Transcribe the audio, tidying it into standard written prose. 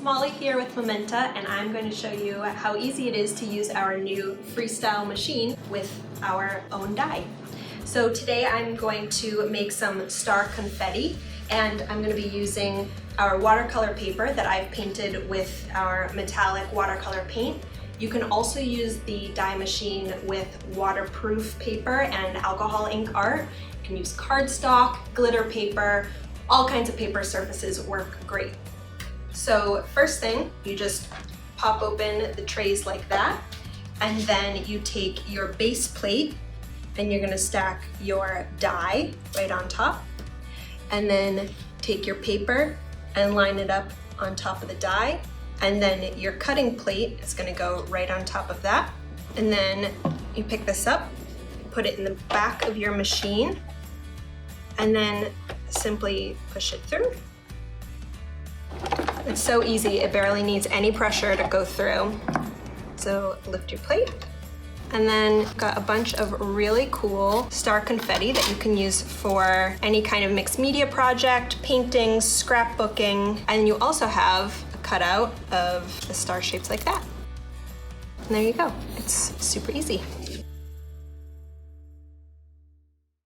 Molly here with Momenta, and I'm going to show you how easy it is to use our new freestyle machine with our own dye. So today I'm going to make some star confetti, and I'm going to be using our watercolor paper that I've painted with our metallic watercolor paint. You can also use the dye machine with waterproof paper and alcohol ink art. You can use cardstock, glitter paper, all kinds of paper surfaces work great. So first thing, you just pop open the trays like that, and then you take your base plate and you're gonna stack your dye right on top, and then take your paper and line it up on top of the dye, and then your cutting plate is gonna go right on top of that. And then you pick this up, put it in the back of your machine, and then simply push it through. It's so easy, it barely needs any pressure to go through. So lift your plate, and then got a bunch of really cool star confetti that you can use for any kind of mixed media project, paintings, scrapbooking, and you also have a cutout of the star shapes like that. And there you go, it's super easy.